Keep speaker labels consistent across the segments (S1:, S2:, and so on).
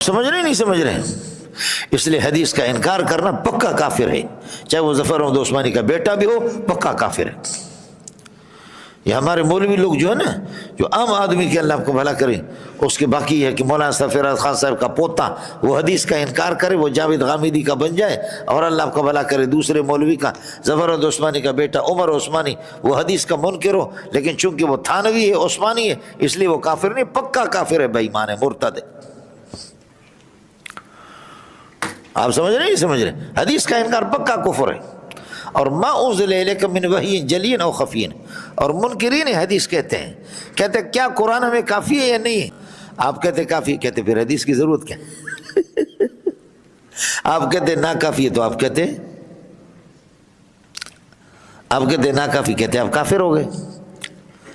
S1: سمجھ رہے نہیں سمجھ رہے؟ اس لیے حدیث کا انکار کرنا پکا کافر ہے، چاہے وہ ظفر احمد عثمانی کا بیٹا بھی ہو، پکا کافر ہے۔ یہ ہمارے مولوی لوگ جو ہے نا، جو عام آدمی کے اللہ آپ کو بھلا کرے، اس کے باقی ہے کہ مولانا سفیرات خان صاحب کا پوتا وہ حدیث کا انکار کرے، وہ جاوید غامدی کا بن جائے، اور اللہ آپ کو بھلا کرے دوسرے مولوی کا ظفر احمد عثمانی کا بیٹا عمر عثمانی وہ حدیث کا منکر ہو، لیکن چونکہ وہ تھانوی ہے، عثمانی ہے، اس لیے وہ کافر نہیں، پکا کافر ہے، بے ایمان ہے، مرتد ہے۔ آپ سمجھ رہے نہیں سمجھ رہے؟ حدیث کا انکار پکا کفر ہے۔ اور ما انزل الیک من وحی جلی او خفی، اور منکرین حدیث کہتے ہیں کیا قرآن ہمیں کافی ہے یا نہیں ہے؟ آپ کہتے کافی، کہتے پھر حدیث کی ضرورت کیا؟ آپ کہتے نا کافی ہے تو آپ کہتے نا کافی، کہتے آپ کافر ہو گئے۔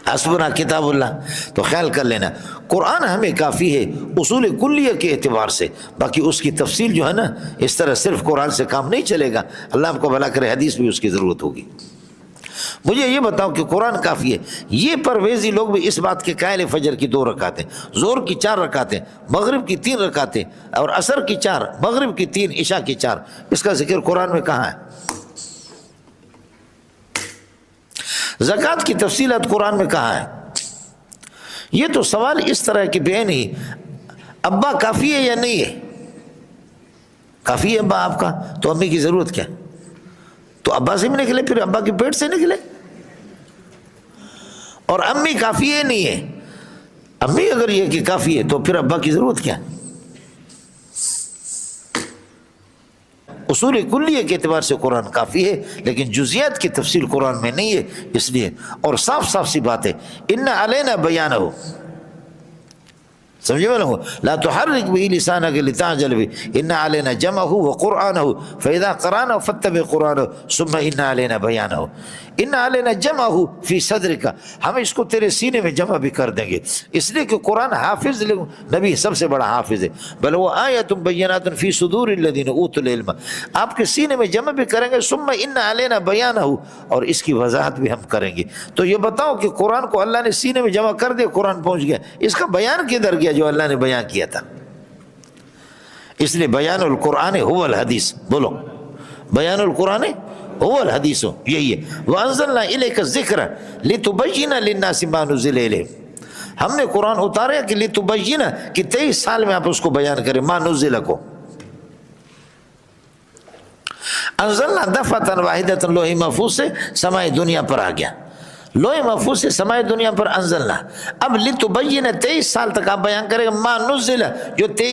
S1: حسبنا کتاب اللہ، تو خیال کر لینا قرآن ہمیں کافی ہے اصول کلیہ کے اعتبار سے، باقی اس کی تفصیل جو ہے نا، اس طرح صرف قرآن سے کام نہیں چلے گا، اللہ آپ کو بھلا کرے، حدیث بھی اس کی ضرورت ہوگی۔ مجھے یہ بتاؤ کہ قرآن کافی ہے، یہ پرویزی لوگ بھی اس بات کے قائل، فجر کی 2 رکعتیں، ظہر کی 4 رکعتیں، مغرب کی 3 رکعتیں، اور عصر کی 4، مغرب کی 3، عشاء کی 4، اس کا ذکر قرآن میں کہاں ہے؟ زکوٰۃ کی تفصیلات قرآن میں کہاں ہے؟ یہ تو سوال اس طرح کہ بہن ہی ابا کافی ہے یا نہیں ہے؟ کافی ہے ابا آپ کا، تو امی کی ضرورت کیا؟ تو ابا سے بھی نکلے، پھر ابا کے پیٹ سے نکلے۔ اور امی کافی ہے نہیں ہے؟ امی اگر یہ کہ کافی ہے تو پھر ابا کی ضرورت کیا؟ اصول کلیہ کے اعتبار سے قرآن کافی ہے، لیکن جزیات کی تفصیل قرآن میں نہیں ہے، اس لیے اور صاف صاف سی بات ہے، ان علینا بیانہ، سمجھے والا ہو، لا تحرک به لسانک لتعجل به ان علینا جمعہ وقرآنہ فاذا قرأناه فاتبع قرآنہ ثم ان علینا بیانہ، ان علینا جمعہ فی صدرک، ہم اس کو تیرے سینے میں جمع بھی کر دیں گے، اس لیے کہ قرآن حافظ، نبی سب سے بڑا حافظ ہے، بل وہ آیۃ بینات فی صدور الذین اوتوا العلم، آپ کے سینے میں جمع بھی کریں گے، ثم ان علینا بیانہ، اور اس کی وضاحت بھی ہم کریں گے۔ تو یہ بتاؤ کہ قرآن کو اللہ نے سینے میں جمع کر دیا، قرآن پہنچ گیا، اس کا بیان کدھر گیا جو اللہ نے بیان کیا تھا؟ اس لیے بیان القرآن هو الحدیث، بولو بیان القرآن هو الحدیث، یہی ہے۔ وَأَنزَلْنَا إِلَيْكَ الذِّكْرَ لِتُبَيِّنَ لِلنَّاسِ مَا نُزِّلَ إِلَيْهِمْ، ہم نے قرآن اتارا کہ لِتُبَيِّنَ، کہ 23 سال میں آپ اس کو بیان کریں، مَا نُزِّلَ کو۔ انزلنا دفعۃ واحدۃ، لوح محفوظ سے سماع دنیا پر آ گیا، لوح محفوظ سے سماع دنیا پر انزلنا، اب لِتُبَيِّنَ 23 سال تک آپ بیان کریں گے، مَا نُزِّلَ، جو